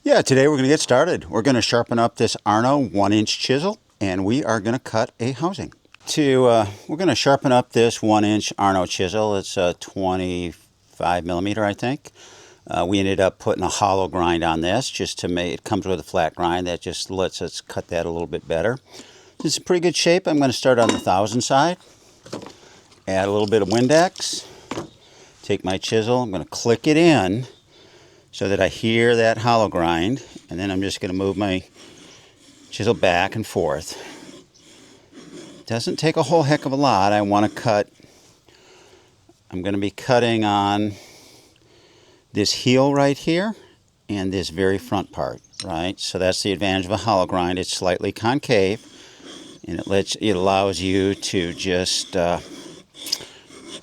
Yeah, today we're going to get started. We're going to sharpen up this Arno 1-inch chisel, and we are going to cut a housing. We're going to sharpen up this 1-inch Arno chisel. It's a 25 millimeter, I think. We ended up putting a hollow grind on this just to make it comes with a flat grind that just lets us cut that a little bit better. It's in pretty good shape. I'm going to start on the 1,000 side. Add a little bit of Windex. Take my chisel. I'm going to click it in so that I hear that hollow grind, and then I'm just going to move my chisel back and forth. Doesn't take a whole heck of a lot. I'm going to be cutting on this heel right here and this very front part, right? So that's the advantage of a hollow grind. It's slightly concave, and it allows you to just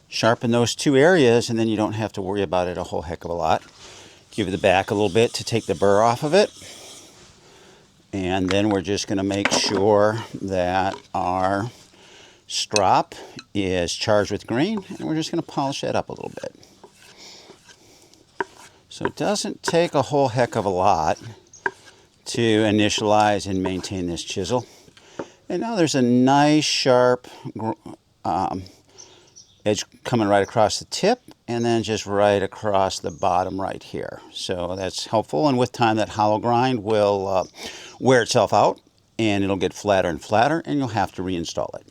sharpen those two areas, and then you don't have to worry about it a whole heck of a lot. Give the back a little bit to take the burr off of it. And then we're just going to make sure that our strop is charged with green, and we're just going to polish that up a little bit. So it doesn't take a whole heck of a lot to initialize and maintain this chisel. And now there's a nice sharp edge coming right across the tip, and then just right across the bottom right here. So that's helpful, and with time that hollow grind will wear itself out, and it'll get flatter and flatter, and you'll have to reinstall it.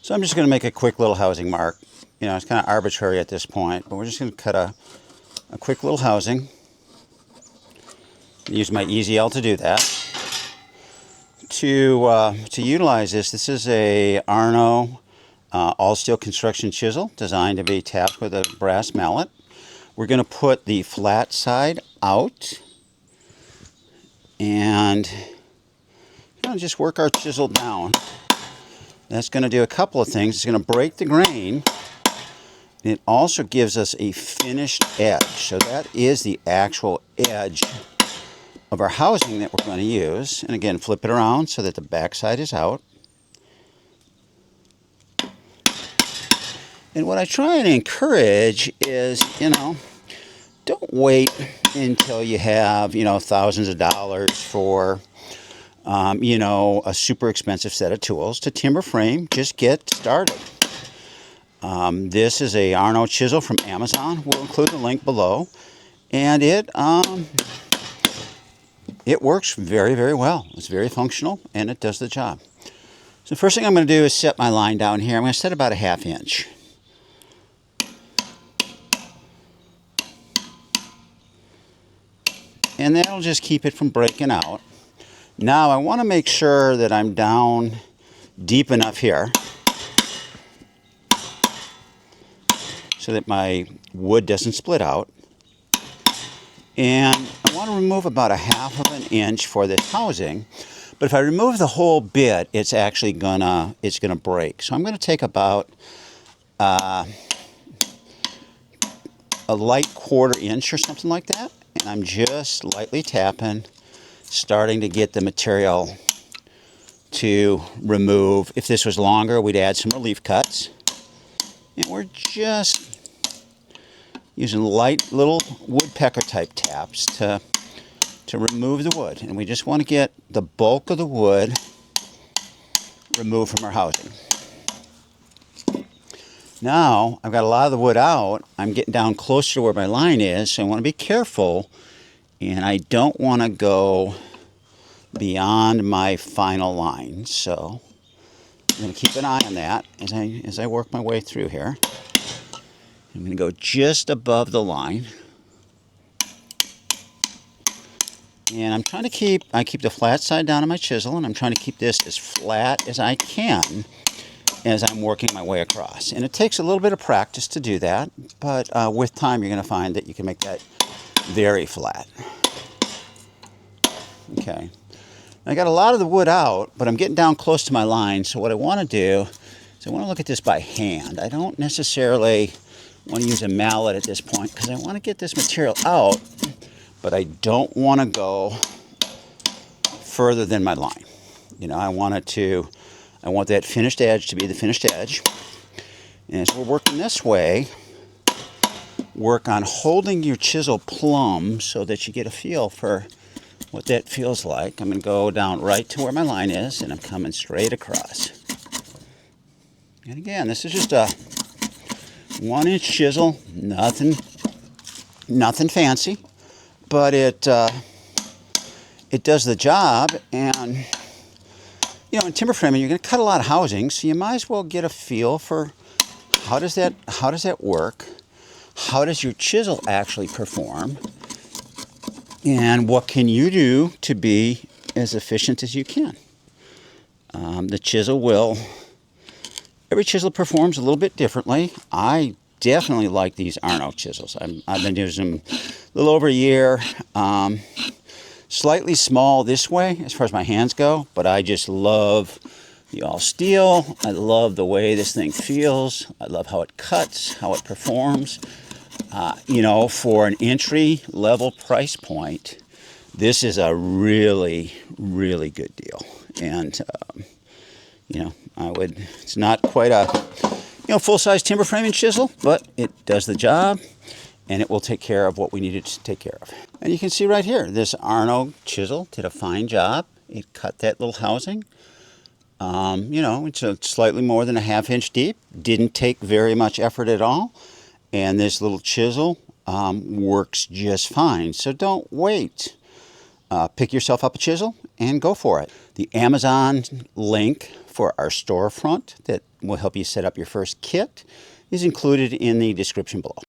So I'm just going to make a quick little housing mark. You know, it's kind of arbitrary at this point, but we're just going to cut a quick little housing. Use my Easy L to do that. To utilize this is a Arno all steel construction chisel designed to be tapped with a brass mallet. We're going to put the flat side out and just work our chisel down. That's going to do a couple of things. It's going to break the grain. It also gives us a finished edge. So that is the actual edge of our housing that we're going to use. And again, flip it around so that the back side is out. And what I try and encourage is, don't wait until you have, thousands of dollars for, a super expensive set of tools to timber frame. Just get started. This is a Arno chisel from Amazon. We'll include the link below. And it works very, very well. It's very functional, and it does the job. So the first thing I'm going to do is set my line down here. I'm going to set about a 1/2 inch. And that'll just keep it from breaking out. Now I want to make sure that I'm down deep enough here so that my wood doesn't split out. And I want to remove about a 1/2 inch for this housing. But if I remove the whole bit, it's actually gonna break. So I'm going to take about a light 1/4 inch or something like that. And I'm just lightly tapping, starting to get the material to remove. If this was longer, we'd add some relief cuts. And we're just using light little woodpecker type taps to remove the wood. And we just want to get the bulk of the wood removed from our housing. Now, I've got a lot of the wood out. I'm getting down closer to where my line is, so I want to be careful, and I don't want to go beyond my final line. So I'm going to keep an eye on that as I work my way through here. I'm going to go just above the line. And I'm trying to keep the flat side down on my chisel, and I'm trying to keep this as flat as I can as I'm working my way across. And it takes a little bit of practice to do that, but with time you're going to find that you can make that very flat. Okay. I got a lot of the wood out, but I'm getting down close to my line, so what I want to do is I want to look at this by hand. I don't necessarily want to use a mallet at this point because I want to get this material out, but I don't want to go further than my line. I want that finished edge to be the finished edge. And as we're working this way, work on holding your chisel plumb so that you get a feel for what that feels like. I'm going to go down right to where my line is, and I'm coming straight across. And again, this is just a 1-inch chisel, nothing fancy, but it does the job. And you know, in timber framing, you're going to cut a lot of housing, so you might as well get a feel for how does that work? How does your chisel actually perform? And what can you do to be as efficient as you can? The chisel every chisel performs a little bit differently. I definitely like these Arno chisels. I've been using them a little over a year. Slightly small this way as far as my hands go, but I just love the all steel. I love the way this thing feels. I love how it cuts, how it performs. You know, for an entry level price point, this is a really, really good deal. And, you know, it's not quite a, you know, full-size timber framing chisel, but it does the job, and it will take care of what we need it to take care of. And you can see right here, this Arno chisel did a fine job. It cut that little housing. You know, it's slightly more than a 1/2 inch deep. Didn't take very much effort at all. And this little chisel works just fine. So don't wait. Pick yourself up a chisel and go for it. The Amazon link for our storefront that will help you set up your first kit is included in the description below.